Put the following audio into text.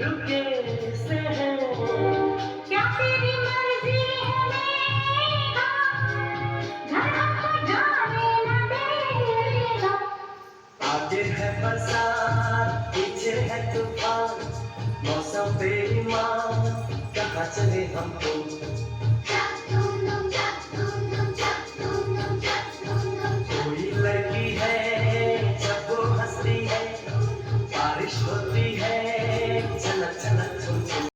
रुके से है। क्या तेरी मर्जी है मेरा, धड़क को जाने न देगा। आगे है बरसात, पीछे है तूफान, मौसम बेईमान, कहाँ चले हम तुम